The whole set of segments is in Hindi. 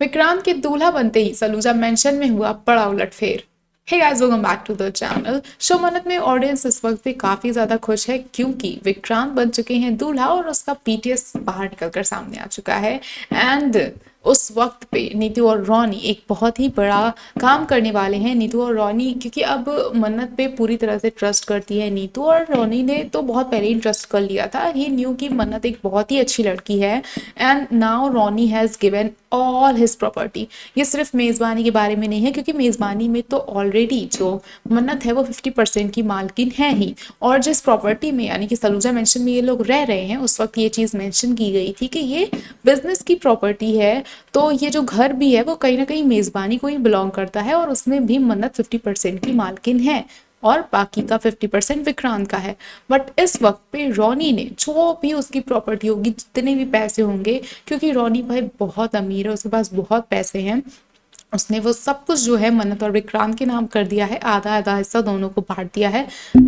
विक्रांत के दूल्हा बनते ही सलूजा मेंशन में हुआ बड़ा उलटफेर। Hey guys, welcome back to the channel. Show Mannat में ऑडियंस इस वक्त भी काफी ज्यादा खुश है क्योंकि विक्रांत बन चुके हैं दूल्हा और उसका पीटीएस बाहर निकलकर सामने आ चुका है। एंड उस वक्त पे नीतू और रॉनी एक बहुत ही बड़ा काम करने वाले हैं। नीतू और रॉनी, क्योंकि अब मन्नत पे पूरी तरह से ट्रस्ट करती है नीतू, और रॉनी ने तो बहुत पहले ही ट्रस्ट कर लिया था। ही न्यू कि मन्नत एक बहुत ही अच्छी लड़की है। And now Ronnie has given all his property. ये सिर्फ मेज़बानी के बारे में नहीं है, क्योंकि मेज़बानी में तो ऑलरेडी जो मन्नत है वो 50% की मालकिन है ही। और जिस प्रॉपर्टी में यानी कि सलूजा मेंशन में ये लोग रह रहे हैं, उस वक्त ये चीज़ मेंशन की गई थी कि ये बिजनेस की प्रॉपर्टी है। तो ये जो घर भी है वो कहीं ना कहीं मेज़बानी को ही बिलोंग करता है, और उसमें भी मन्नत 50% की मालकिन है और बाकी का 50% विक्रांत का है। बट इस वक्त पे रॉनी ने जो भी उसकी प्रॉपर्टी होगी, जितने भी पैसे होंगे, क्योंकि रॉनी भाई बहुत अमीर है, उसके पास बहुत पैसे हैं, उसने वो सब कुछ जो है मन्नत और विक्रांत के नाम कर दिया है। आधा आधा हिस्सा दोनों को बांट दिया है।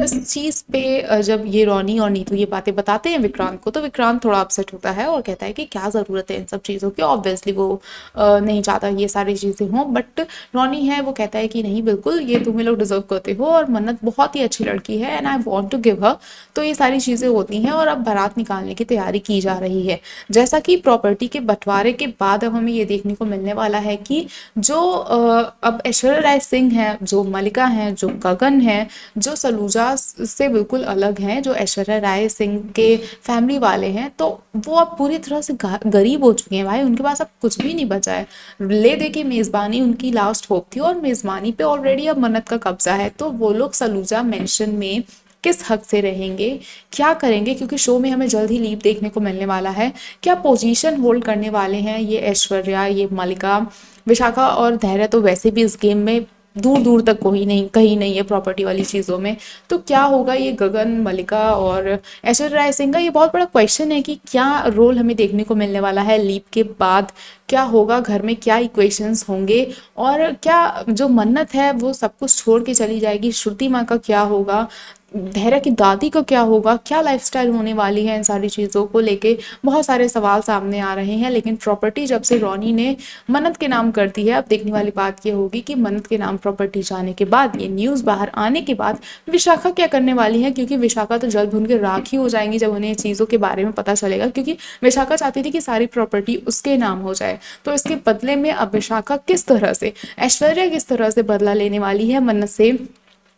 इस चीज़ पे जब ये रॉनी और नीतू ये बातें बताते हैं विक्रांत को, तो विक्रांत थोड़ा अपसेट होता है और कहता है कि क्या ज़रूरत है इन सब चीज़ों की। ऑब्वियसली वो नहीं चाहता ये सारी चीज़ें हों, बट रॉनी है वो कहता है कि नहीं, बिल्कुल ये तुम्हें लोग डिजर्व करते हो, और मन्नत बहुत ही अच्छी लड़की है and I want to give her. तो ये सारी चीज़ें होती हैं और अब बारात निकालने की तैयारी की जा रही है। जैसा कि प्रॉपर्टी के बंटवारे के बाद अब हमें ये देखने को मिलने वाला है कि जो अब ऐश्वर्या राय सिंह है, जो मलिका हैं, जो गगन है, जो सलूजा से बिल्कुल अलग हैं, जो ऐश्वर्या राय सिंह के फैमिली वाले हैं, तो वो अब पूरी तरह से गरीब हो चुके हैं भाई। उनके पास अब कुछ भी नहीं बचा है। ले दे के मेज़बानी उनकी लास्ट होप थी, और मेज़बानी पे ऑलरेडी अब मन्नत का कब्जा है। तो वो लोग सलूजा मेंशन में किस हक से रहेंगे, क्या करेंगे, क्योंकि शो में हमें जल्द ही लीव देखने को मिलने वाला है। क्या पोजीशन होल्ड करने वाले हैं ये ऐश्वर्या, ये मलिका, विशाखा और धैर्य तो वैसे भी इस गेम में दूर दूर तक कोई नहीं, कहीं नहीं है प्रॉपर्टी वाली चीज़ों में। तो क्या होगा ये गगन, मलिका और ऐश्वर्या राय सिंह का, ये बहुत बड़ा क्वेश्चन है कि क्या रोल हमें देखने को मिलने वाला है लीप के बाद। क्या होगा घर में, क्या इक्वेशंस होंगे, और क्या जो मन्नत है वो सब कुछ छोड़ के चली जाएगी, श्रुति माँ का क्या होगा, धैर्य की दादी का क्या होगा, क्या लाइफस्टाइल होने वाली है। इन सारी चीज़ों को लेके बहुत सारे सवाल सामने आ रहे हैं। लेकिन प्रॉपर्टी जब से रॉनी ने मन्नत के नाम कर दी है, अब देखने वाली बात ये होगी कि मन्नत के नाम प्रॉपर्टी जाने के बाद, ये न्यूज़ बाहर आने के बाद विशाखा क्या करने वाली है। क्योंकि विशाखा तो जल्द भून के राख ही हो जाएंगी जब उन्हें चीज़ों के बारे में पता चलेगा, क्योंकि विशाखा चाहती थी कि सारी प्रॉपर्टी उसके नाम हो जाए। तो इसके बदले में अब विशाखा किस तरह से, ऐश्वर्या किस तरह से बदला लेने वाली है मन्नत से,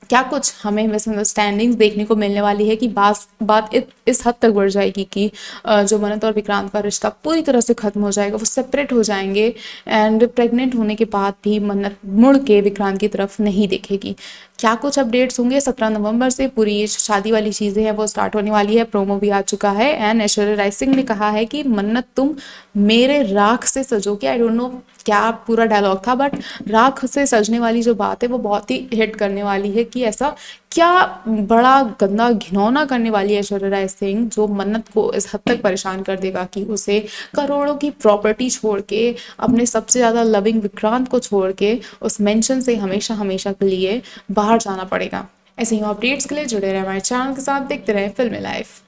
क्या कुछ हमें मिसअंडरस्टैंडिंग्स देखने को मिलने वाली है कि बात इस हद तक बढ़ जाएगी कि जो मन्नत और विक्रांत का रिश्ता पूरी तरह से खत्म हो जाएगा, वो सेपरेट हो जाएंगे। एंड प्रेग्नेंट होने के बाद भी मन्नत मुड़ के विक्रांत की तरफ नहीं देखेगी। क्या कुछ अपडेट्स होंगे। 17 नवंबर से पूरी शादी वाली चीज़ें हैं वो स्टार्ट होने वाली है। प्रोमो भी आ चुका है एंड ऐश्वर्या राय सिंह ने कहा है कि मन्नत तुम मेरे राख से सजोगे। आई डोंट नो क्या पूरा डायलॉग था, बट राख से सजने वाली जो बात है वो बहुत ही हिट करने वाली है कि ऐसा क्या बड़ा गंदा घिनौना करने वाली है ऐश्वर्या राय सिंह, जो मन्नत को इस हद तक परेशान कर देगा कि उसे करोड़ों की प्रॉपर्टी छोड़ के, अपने सबसे ज़्यादा लविंग विक्रांत को छोड़ के, उस मेंशन से हमेशा हमेशा के लिए बाहर जाना पड़ेगा। ऐसे ही अपडेट्स के लिए जुड़े रहे हमारे चैनल के साथ, देखते रहे फिल्मी लाइफ।